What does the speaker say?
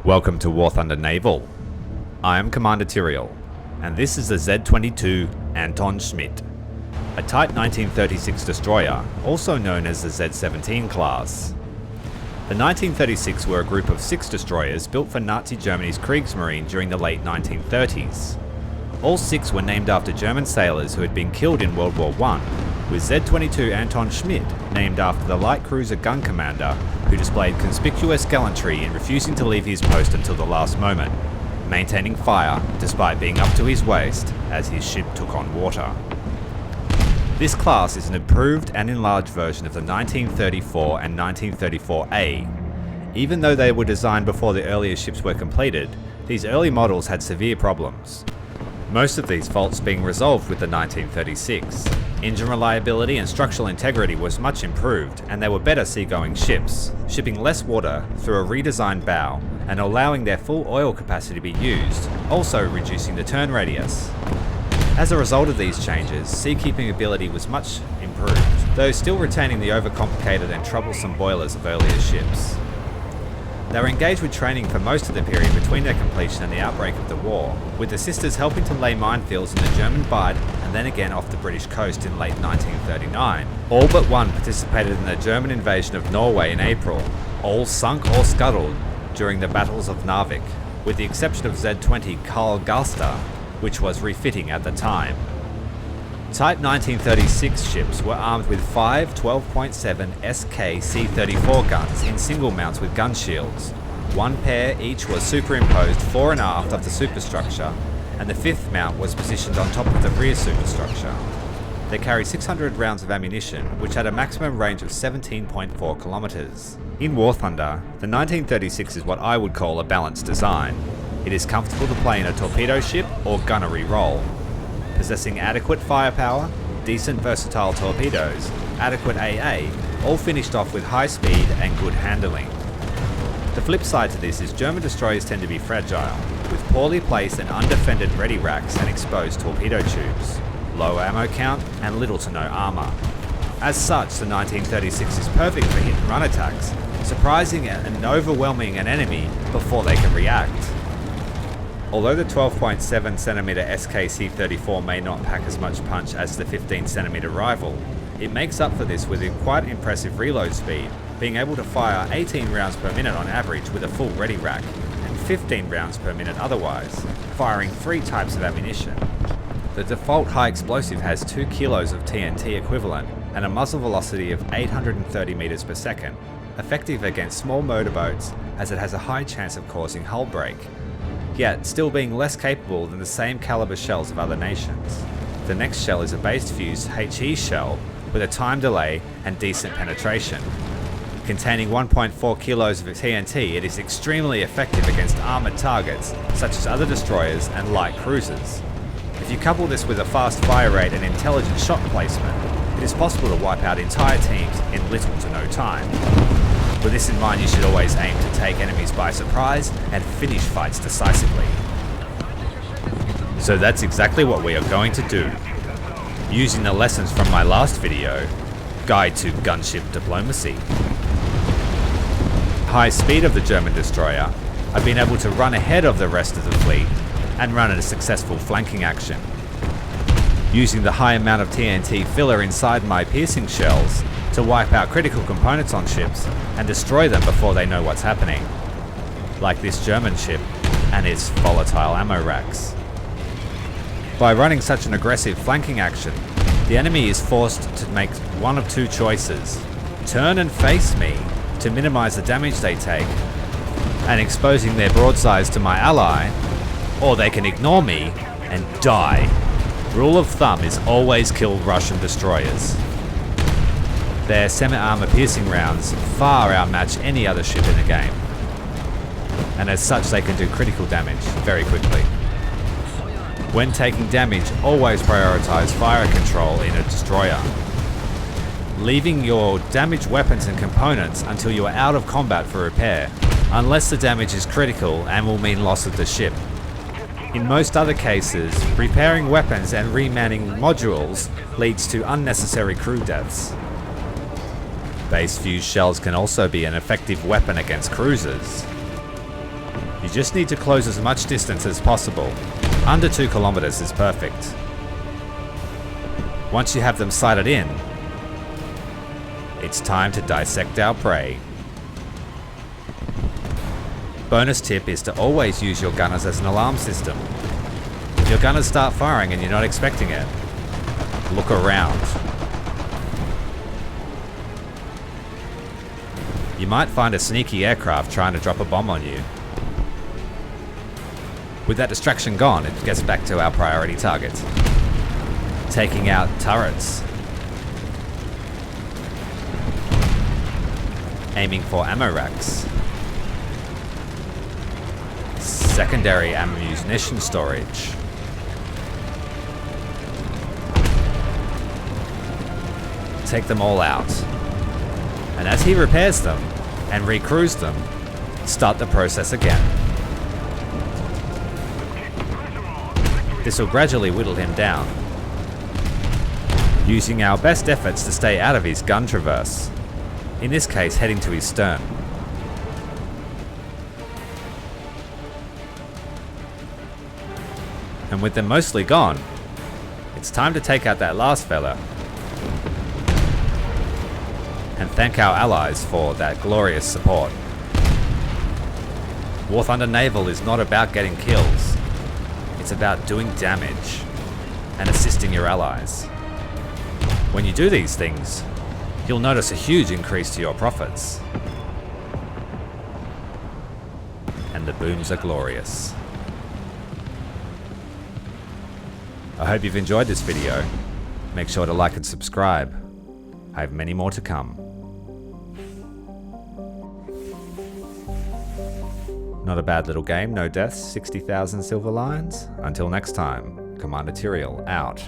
Welcome to WarThunder Naval. I am Commander Tyrael, and this is the Z22 Anton Schmitt, a Type 1936 destroyer, also known as the Z17 class. The 1936 were a group of 6 destroyers built for Nazi Germany's Kriegsmarine during the late 1930s. All 6 were named after German sailors who had been killed in World War I, with Z22 Anton Schmitt named after the light cruiser gun commander who displayed conspicuous gallantry in refusing to leave his post until the last moment, maintaining fire despite being up to his waist as his ship took on water. This class is an improved and enlarged version of the 1934 and 1934A. Even though they were designed before the earlier ships were completed, these early models had severe problems. Most of these faults being resolved with the 1936. Engine reliability and structural integrity was much improved, and they were better seagoing ships, shipping less water through a redesigned bow and allowing their full oil capacity to be used, also reducing the turn radius. As a result of these changes, seakeeping ability was much improved, though still retaining the overcomplicated and troublesome boilers of earlier ships. They were engaged with training for most of the period between their completion and the outbreak of the war, with the sisters helping to lay minefields in the German Bight and then again off the British coast in late 1939. All but one participated in the German invasion of Norway in April, all sunk or scuttled during the battles of Narvik, with the exception of Z20 Carl Galster, which was refitting at the time. Type 1936 ships were armed with 5 12.7 SK C-34 guns in single mounts with gun shields. One pair each was superimposed fore and aft of the superstructure, and the 5th mount was positioned on top of the rear superstructure. They carried 600 rounds of ammunition, which had a maximum range of 17.4 kilometers. In WarThunder, the 1936 is what I would call a balanced design. It is comfortable to play in a torpedo ship or gunnery role, possessing adequate firepower, decent versatile torpedoes, adequate AA, all finished off with high speed and good handling. The flip side to this is German destroyers tend to be fragile, with poorly placed and undefended ready racks and exposed torpedo tubes, low ammo count and little to no armour. As such, the 1936 is perfect for hit and run attacks, surprising and overwhelming an enemy before they can react. Although the 12.7cm SKC-34 may not pack as much punch as the 15cm rival, it makes up for this with a quite impressive reload speed, being able to fire 18 rounds per minute on average with a full ready rack, and 15 rounds per minute otherwise, firing 3 types of ammunition. The default high explosive has 2 kilos of TNT equivalent and a muzzle velocity of 830 meters per second, effective against small motorboats as it has a high chance of causing hull break, yet still being less capable than the same caliber shells of other nations. The next shell is a based Fuze HE shell with a time delay and decent penetration. Containing 1.4 kilos of TNT, it is extremely effective against armoured targets such as other destroyers and light cruisers. If you couple this with a fast fire rate and intelligent shot placement, it is possible to wipe out entire teams in little to no time. With this in mind, you should always aim to take enemies by surprise and finish fights decisively. So that's exactly what we are going to do. Using the lessons from my last video, Guide to Gunship Diplomacy. High speed of the German destroyer, I've been able to run ahead of the rest of the fleet and run a successful flanking action. Using the high amount of TNT filler inside my piercing shells to wipe out critical components on ships and destroy them before they know what's happening, like this German ship and its volatile ammo racks. By running such an aggressive flanking action, the enemy is forced to make one of 2 choices: turn and face me to minimize the damage they take and exposing their broadsides to my ally, or they can ignore me and die. Rule of thumb is always kill Russian destroyers. Their semi-armor piercing rounds far outmatch any other ship in the game, and as such they can do critical damage very quickly. When taking damage, always prioritize fire control in a destroyer, leaving your damaged weapons and components until you are out of combat for repair, unless the damage is critical and will mean loss of the ship. In most other cases, repairing weapons and remanning modules leads to unnecessary crew deaths. Base Fuze shells can also be an effective weapon against cruisers. You just need to close as much distance as possible. Under 2 kilometers is perfect. Once you have them sighted in, it's time to dissect our prey. Bonus tip is to always use your gunners as an alarm system. If your gunners start firing and you're not expecting it, look around. You might find a sneaky aircraft trying to drop a bomb on you. With that distraction gone, it gets back to our priority target. Taking out turrets. Aiming for ammo racks. Secondary ammunition storage. Take them all out. And as he repairs them and recruits them, start the process again. This will gradually whittle him down, using our best efforts to stay out of his gun traverse, in this case heading to his stern. And with them mostly gone, it's time to take out that last fella and thank our allies for that glorious support. WarThunder Naval is not about getting kills. It's about doing damage and assisting your allies. When you do these things, you'll notice a huge increase to your profits. And the booms are glorious. I hope you've enjoyed this video. Make sure to like and subscribe. I have many more to come. Not a bad little game, no deaths, 60,000 silver lions. Until next time, Commander Tyrael out.